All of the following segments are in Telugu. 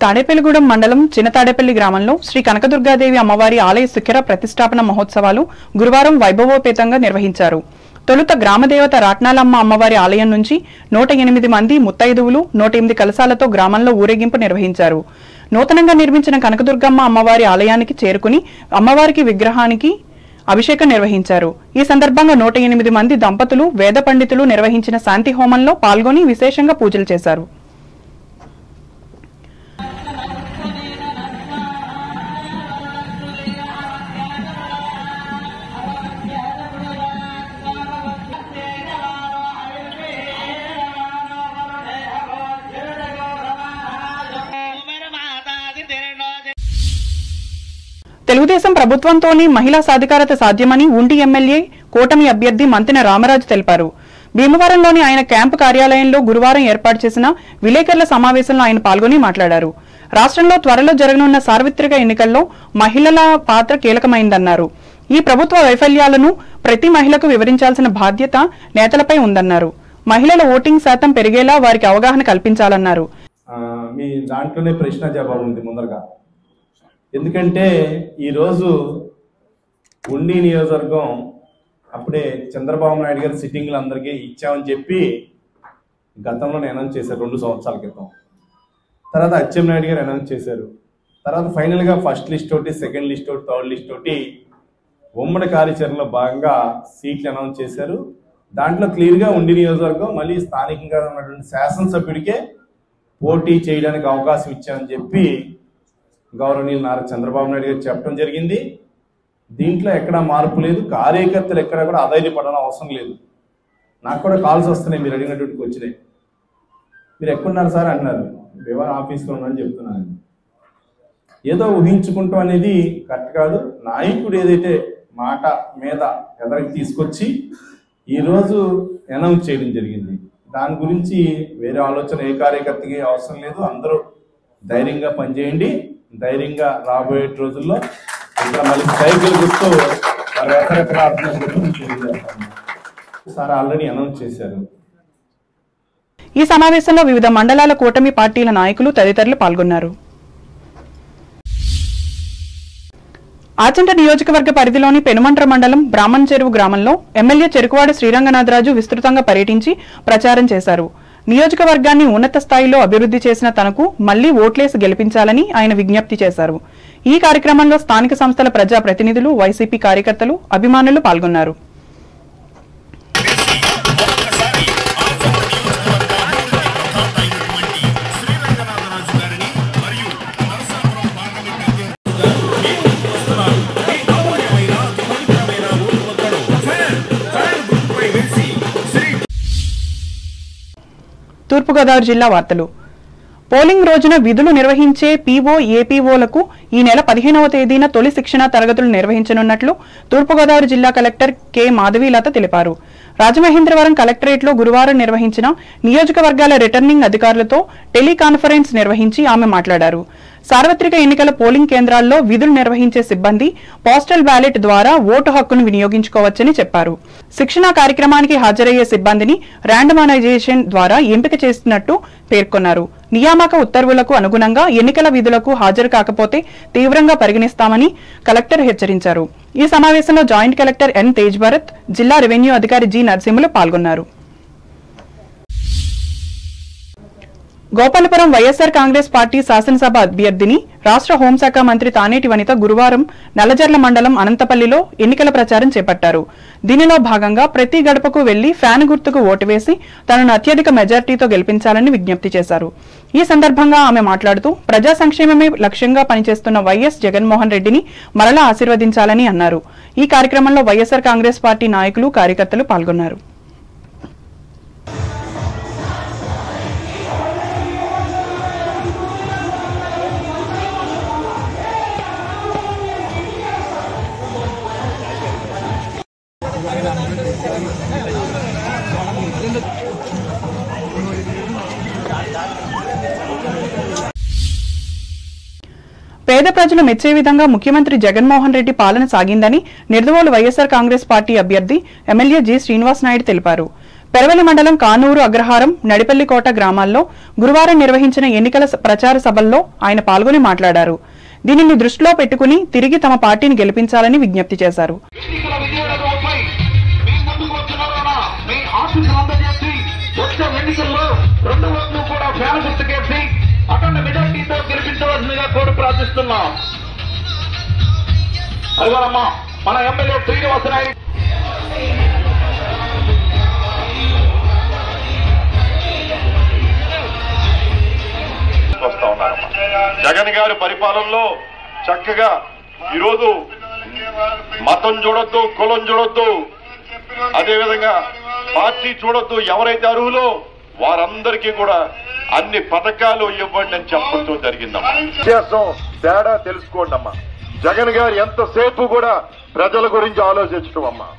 తాడేపల్లిగూడెం మండలం చిన్న తాడేపల్లి గ్రామంలో శ్రీ కనకదుర్గాదేవి అమ్మవారి ఆలయ శిఖర ప్రతిష్టాపన మహోత్సవాలు గురువారం వైభవోపేతంగా నిర్వహించారు. తొలుత గ్రామదేవత రాట్నాలమ్మ అమ్మవారి ఆలయం నుంచి 108 మంది ముత్తైదువులు 108 కలశాలతో గ్రామంలో ఊరేగింపు నిర్వహించారు. నూతనంగా నిర్మించిన కనకదుర్గమ్మ అమ్మవారి ఆలయానికి చేరుకుని అమ్మవారికి విగ్రహానికి అభిషేకం నిర్వహించారు. ఈ సందర్భంగా 108 మంది దంపతులు వేద పండితులు నిర్వహించిన శాంతి హోమంలో పాల్గొని విశేషంగా పూజలు చేశారు. తెలుగుదేశం ప్రభుత్వంతోనే మహిళా సాధికారత సాధ్యమని ఉండి ఎమ్మెల్యే కూటమి అభ్యర్థి మంతెన రామరాజు తెలిపారు. భీమవరంలోని ఆయన క్యాంపు కార్యాలయంలో గురువారం ఏర్పాటు చేసిన విలేకరుల సమావేశంలో ఆయన పాల్గొని మాట్లాడారు. రాష్ట్రంలో త్వరలో జరగనున్న సార్వత్రిక ఎన్నికల్లో మహిళల పాత్ర కీలకమైందన్నారు. ఈ ప్రభుత్వ వైఫల్యాలను ప్రతి మహిళకు వివరించాల్సిన బాధ్యత నేతలపై ఉందన్నారు. మహిళల ఓటింగ్ శాతం పెరిగేలా వారికి అవగాహన కల్పించాలన్నారు. మీ దాంట్లోనే ప్రశ్న జవాబు ఉంది ముందరగా. ఎందుకంటే ఈరోజు ఉండి నియోజకవర్గం అప్పుడే చంద్రబాబు నాయుడు గారి సిట్టింగ్లు అందరికీ ఇచ్చామని చెప్పి గతంలో అనౌన్స్ చేశారు 2 సంవత్సరాల క్రితం. తర్వాత అచ్చెన్నాయుడు గారు అనౌన్స్ చేశారు. తర్వాత ఫైనల్గా ఫస్ట్ లిస్ట్ ఒకటి, సెకండ్ లిస్ట్ ఒకటి, థర్డ్ లిస్ట్ ఒకటి ఉమ్మడి కార్యాచరణలో భాగంగా సీట్లు అనౌన్స్ చేశారు. దాంట్లో క్లియర్గా ఉండి నియోజకవర్గం మళ్ళీ స్థానికంగా ఉన్నటువంటి శాసనసభ్యుడికే పోటీ చేయడానికి అవకాశం ఇచ్చామని చెప్పి గౌరవనీయులు నారా చంద్రబాబు నాయుడు గారు చెప్పడం జరిగింది. దీంట్లో ఎక్కడా మార్పు లేదు. కార్యకర్తలు ఎక్కడ కూడా అధైర్యపడడం అవసరం లేదు. నాకు కూడా కాల్స్ వస్తున్నాయి, మీరు అడిగినటువంటి వచ్చినాయి. మీరు ఎక్కడున్నారు సార్ అంటున్నారు. వివరణ ఆఫీస్లో ఉన్నారని చెప్తున్నాను. ఏదో ఊహించుకుంటాం అనేది కరెక్ట్ కాదు. నాయకుడు ఏదైతే మాట మీద ఎదరికి తీసుకొచ్చి ఈరోజు అనౌన్స్ చేయడం జరిగింది. దాని గురించి వేరే ఆలోచన ఏ కార్యకర్తకి అవసరం లేదు. అందరూ ధైర్యంగా పనిచేయండి. ధైర్యంగా రాబోయే రోజుల్లో ఇంకా మళ్ళీ సైకిల్ గుర్తు సార్ ఆల్రెడీ అనౌన్స్ చేశారు. ఈ సమావేశంలో వివిధ మండలాల కూటమి పార్టీల నాయకులు తదితరులు పాల్గొన్నారు. ఆచంట నియోజకవర్గ పరిధిలోని పెనుమంట్ర మండలం బ్రాహ్మణ్ చెరువు గ్రామంలో ఎమ్మెల్యే చెరుకువాడ శ్రీరంగనాథరాజు విస్తృతంగా పర్యటించి ప్రచారం చేశారు. నియోజకవర్గాన్ని ఉన్నత స్థాయిలో అభివృద్ధి చేసిన తనకు మళ్లీ ఓట్లేసి గెలిపించాలని ఆయన విజ్ఞప్తి చేశారు. ఈ కార్యక్రమంలో స్థానిక సంస్థల ప్రజా ప్రతినిధులు, వైసీపీ కార్యకర్తలు, అభిమానులు పాల్గొన్నారు. తూర్పుగోదావరి జిల్లా వార్తలు. పోలింగ్ రోజున విధులు నిర్వహించే పీఓ, ఏపీఓలకు ఈ నెల 15వ తేదీన తొలి శిక్షణా తరగతులు నిర్వహించనున్నట్లు తూర్పుగోదావరి జిల్లా కలెక్టర్ కె మాధవీలత తెలిపారు. రాజమహేంద్రవరం కలెక్టరేట్లో గురువారం నిర్వహించిన నియోజకవర్గాల రిటర్నింగ్ అధికారులతో టెలికాన్ఫరెన్స్ నిర్వహించి ఆమె మాట్లాడారు. సార్వత్రిక ఎన్నికల పోలింగ్ కేంద్రాల్లో విధులు నిర్వహించే సిబ్బంది పోస్టల్ బ్యాలెట్ ద్వారా ఓటు హక్కును వినియోగించుకోవచ్చని చెప్పారు. శిక్షణా కార్యక్రమానికి హాజరయ్యే సిబ్బందిని ర్యాండమైజేషన్ ద్వారా ఎంపిక చేస్తున్నట్టు పేర్కొన్నారు. నియామక ఉత్తర్వులకు అనుగుణంగా ఎన్నికల విధులకు హాజరు కాకపోతే తీవ్రంగా పరిగణిస్తామని కలెక్టర్ హెచ్చరించారు. ఈ సమావేశంలో joint collector N Tej Bharat, జిల్లా రెవెన్యూ అధికారి జి నరసింహులు పాల్గొన్నారు. గోపాలపురం వైఎస్సార్ కాంగ్రెస్ పార్టీ శాసనసభ అభ్యర్థిని రాష్ట్ర హోంశాఖ మంత్రి తానేటి వనిత గురువారం నల్లజర్ల మండలం అనంతపల్లిలో ఎన్నికల ప్రచారం చేపట్టారు. దీనిలో భాగంగా ప్రతి గడపకు వెళ్లి ఫ్యాన్ గుర్తుకు ఓటు వేసి తనను అత్యధిక మెజార్టీతో గెలిపించాలని విజ్ఞప్తి చేశారు. ఈ సందర్భంగా ఆమె మాట్లాడుతూ ప్రజా సంక్షేమమే లక్ష్యంగా పనిచేస్తున్న వైఎస్ జగన్మోహన్ రెడ్డిని మరలా ఆశీర్వదించాలని అన్నారు. ఈ కార్యక్రమంలో వైఎస్సార్ కాంగ్రెస్ పార్టీ నాయకులు, కార్యకర్తలు పాల్గొన్నారు. పేద ప్రజలు మెచ్చే విధంగా ముఖ్యమంత్రి జగన్మోహన్ రెడ్డి పాలన సాగిందని నిర్దవోలు వైఎస్సార్ కాంగ్రెస్ పార్టీ అభ్యర్థి ఎమ్మెల్యే జి శ్రీనివాస్ నాయుడు తెలిపారు. పెరవలి మండలం కానూరు అగ్రహారం నడిపల్లికోట గ్రామాల్లో గురువారం నిర్వహించిన ఎన్నికల ప్రచార సభల్లో ఆయన పాల్గొని మాట్లాడారు. దీనిని దృష్టిలో పెట్టుకుని తిరిగి తమ పార్టీని గెలిపించాలని విజ్ఞప్తి చేశారు. మన ఎమ్మెల్యే శ్రీనివాసరావు వస్తా ఉన్నారమ్మా. జగన్ గారి పరిపాలనలో చక్కగా ఈరోజు మతం చూడొద్దు, కులం చూడొద్దు, అదేవిధంగా పార్టీ చూడొద్దు, ఎవరైతే అర్హులో వారందరికీ కూడా అన్ని పథకాలు ఇవ్వండి అని చెప్పడంతో జరిగిందమ్మా. వ్యత్యాసం తేడా తెలుసుకోండి అమ్మా. జగన్ గారు ఎంతసేపు కూడా ప్రజల గురించి ఆలోచించడం అమ్మా.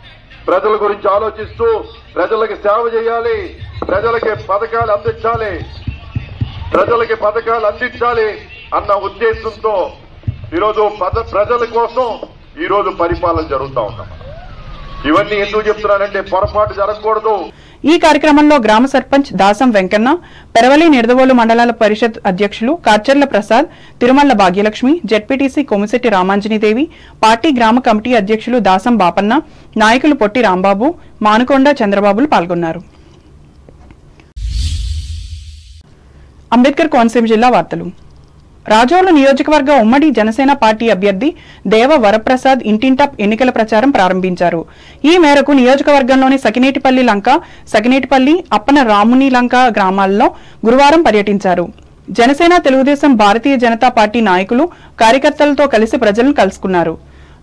ప్రజల గురించి ఆలోచిస్తూ ప్రజలకి సేవ చేయాలి, ప్రజలకి పథకాలు అందించాలి అన్న ఉద్దేశంతో ఈరోజు ప్రజల కోసం ఈరోజు పరిపాలన జరుగుతూ ఉందమ్మా. ఇవన్నీ ఎందుకు చెప్తున్నానంటే పొరపాటు జరగకూడదు. ఈ కార్యక్రమంలో గ్రామ సర్పంచ్ దాసం వెంకన్న, పెరవలి నిడదవోలు మండలాల పరిషత్ అధ్యక్షులు కార్చర్ల ప్రసాద్, తిరుమల భాగ్యలక్ష్మి, జెడ్పీటీసీ కొమిశెట్టి రామాంజనీదేవి, పార్టీ గ్రామ కమిటీ అధ్యక్షులు దాసం బాపన్న, నాయకులు పొట్టి రాంబాబు, మానుకొండ చంద్రబాబులు పాల్గొన్నారు. అంబేద్కర్ కోనసీమ జిల్లా వార్తలు. రాజోలు నియోజకవర్గ ఉమ్మడి జనసేన పార్టీ అభ్యర్థి దేవ వరప్రసాద్ ఇంటింటా ఎన్నికల ప్రచారం ప్రారంభించారు. ఈ మేరకు నియోజకవర్గంలోని సకినేటిపల్లి లంక, సకినేటిపల్లి, అప్పన రాముని లంక గ్రామాల్లో గురువారం పర్యటించారు. జనసేన, తెలుగుదేశం, భారతీయ జనతా పార్టీ నాయకులు, కార్యకర్తలతో కలిసి ప్రజలను కలుసుకున్నారు.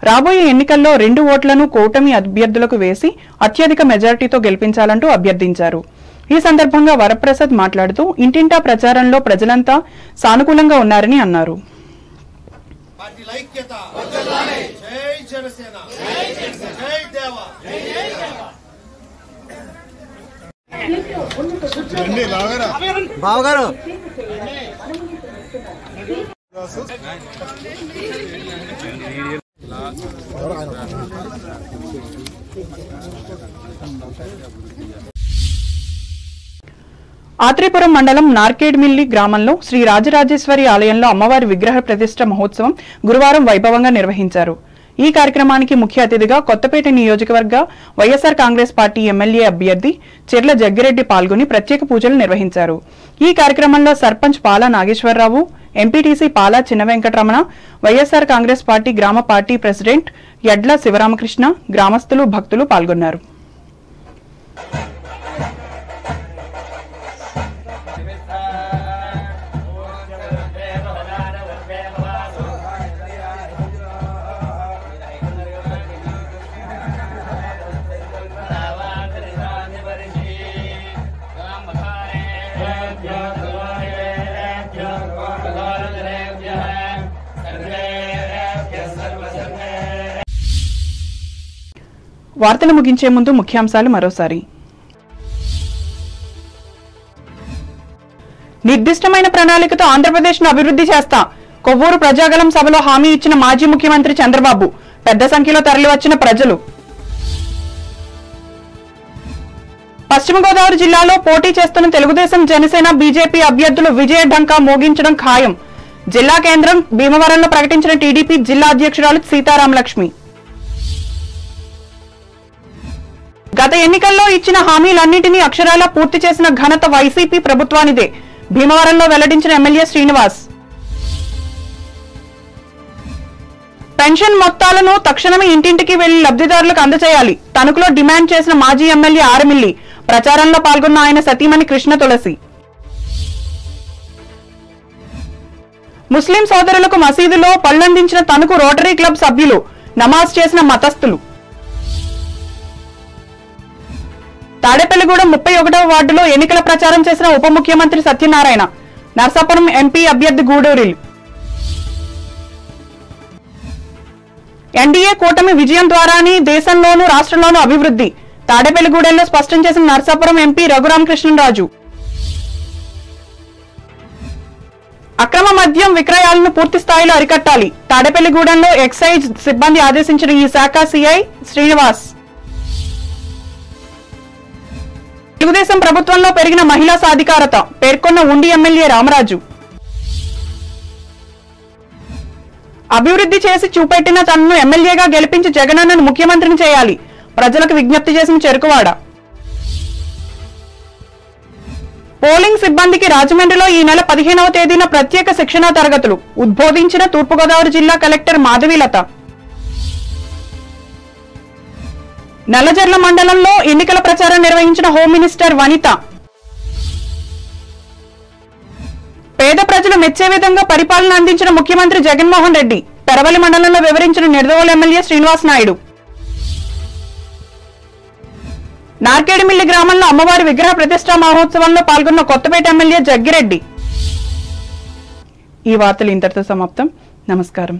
రాబోయే ఎన్నికల్లో 2 ఓట్లను కూటమి అభ్యర్థులకు వేసి అత్యధిక మెజారిటీతో గెలిపించాలంటూ అభ్యర్థించారు. ఈ సందర్భంగా వరప్రసాద్ మాట్లాడుతూ ఇంటింటా ప్రచారంలో ప్రజలంతా సానుకూలంగా ఉన్నారని అన్నారు. ఆత్రేపురం మండలం నార్కేడ్మిల్లి గ్రామంలో శ్రీ రాజరాజేశ్వరి ఆలయంలో అమ్మవారి విగ్రహ ప్రతిష్ఠ మహోత్సవం గురువారం వైభవంగా నిర్వహించారు. ఈ కార్యక్రమానికి ముఖ్య అతిథిగా కొత్తపేట నియోజకవర్గ వైఎస్ఆర్ కాంగ్రెస్ పార్టీ ఎమ్మెల్యే అభ్యర్థి చెర్ల జగ్గిరెడ్డి పాల్గొని ప్రత్యేక పూజలు నిర్వహించారు. ఈ కార్యక్రమంలో సర్పంచ్ పాలా నాగేశ్వరరావు, ఎంపీటీసీ పాలా చిన్న వెంకటరమణ, వైఎస్ఆర్ కాంగ్రెస్ పార్టీ గ్రామ పార్టీ ప్రెసిడెంట్ యడ్ల శివరామకృష్ణ, గ్రామస్తులు, భక్తులు పాల్గొన్నారు. వార్తలు ముగించే ముందు ముఖ్యాంశాలు మరోసారి. నిర్దిష్టమైన ప్రణాళికతో ఆంధ్రప్రదేశ్ను అభివృద్ధి చేస్తా, కొవ్వూరు ప్రజాగలం సభలో హామీ ఇచ్చిన మాజీ ముఖ్యమంత్రి చంద్రబాబు. పెద్ద సంఖ్యలో తరలివచ్చిన ప్రజలు. పశ్చిమ గోదావరి జిల్లాలో పోటీ చేస్తున్న తెలుగుదేశం, జనసేన, బీజేపీ అభ్యర్థులు విజయ ఢంకా మోగించడం ఖాయం. జిల్లా కేంద్రం భీమవరంలో ప్రకటించిన టీడీపీ జిల్లా అధ్యక్షురాలు సీతారామలక్ష్మి. గత ఎన్నికల్లో ఇచ్చిన హామీలన్నింటినీ అక్షరాలా పూర్తి చేసిన ఘనత వైసీపీ ప్రభుత్వానిదే. భీమవరంలో వెల్లడించిన ఎమ్మెల్యే శ్రీనివాస్. పెన్షన్ మొత్తాలను తక్షణమే ఇంటింటికి వెళ్లి లబ్ధిదారులకు అందజేయాలి. తణుకులో డిమాండ్ చేసిన మాజీ ఎమ్మెల్యే ఆరమిల్లి. ప్రచారంలో పాల్గొన్న ఆయన సతీమణి కృష్ణ తులసి. ముస్లిం సోదరులకు మసీదులో పళ్లందించిన తణుకు రోటరీ క్లబ్ సభ్యులు. నమాజ్ చేసిన మతస్థులు. తాడేపల్లిగూడెం 31వ వార్డులో ఎన్నికల ప్రచారం చేసిన ఉప ముఖ్యమంత్రి సత్యనారాయణ. నర్సాపురం ఎంపీ అభ్యర్థి గూడూరిల్. ఎన్డీఏ కూటమి విజయం ద్వారానే దేశంలోనూ రాష్ట్రంలోనూ అభివృద్ధి. తాడేపల్లిగూడెంలో స్పష్టం చేసిన నర్సాపురం ఎంపీ రఘురామకృష్ణరాజు. అక్రమ మద్యం విక్రయాలను పూర్తి స్థాయిలో అరికట్టాలి. తాడేపల్లిగూడెంలో ఎక్సైజ్ సిబ్బంది ఆదేశించిన ఈ శాఖ సిఐ శ్రీనివాస్. తెలుగుదేశం ప్రభుత్వంలో పెరిగిన మహిళా సాధికారత పేర్కొన్న ఉండి ఎమ్మెల్యే రామరాజు. అభివృద్ధి చేసి చూపెట్టిన తనను ఎమ్మెల్యేగా గెలిపించి జగనన్నను ముఖ్యమంత్రిని చేయాలి, ప్రజలకు విజ్ఞప్తి చేసిన చెరుకువాడ. పోలింగ్ సిబ్బందికి రాజమండ్రిలో ఈ నెల 15వ తేదీన ప్రత్యేక శిక్షణా తరగతులు ఉద్బోధించిన తూర్పుగోదావరి జిల్లా కలెక్టర్ మాధవీలత. నల్లజర్ల మండలంలో ఎన్నికల ప్రచారం నిర్వహించిన హోం మినిస్టర్ వనిత. పేద ప్రజలు మెచ్చే విధంగా పరిపాలన అందించిన ముఖ్యమంత్రి జగన్మోహన్ రెడ్డి పెరవలి మండలంలో వివరించిన నిడదవోలు ఎమ్మెల్యే శ్రీనివాస్ నాయుడు. నార్కేడిమిల్లి గ్రామంలో అమ్మవారి విగ్రహ ప్రతిష్ఠా మహోత్సవంలో పాల్గొన్న కొత్తపేట ఎమ్మెల్యే జగ్గిరెడ్డి. ఈ వార్తలు ఇంతటితో సమాప్తం. నమస్కారం.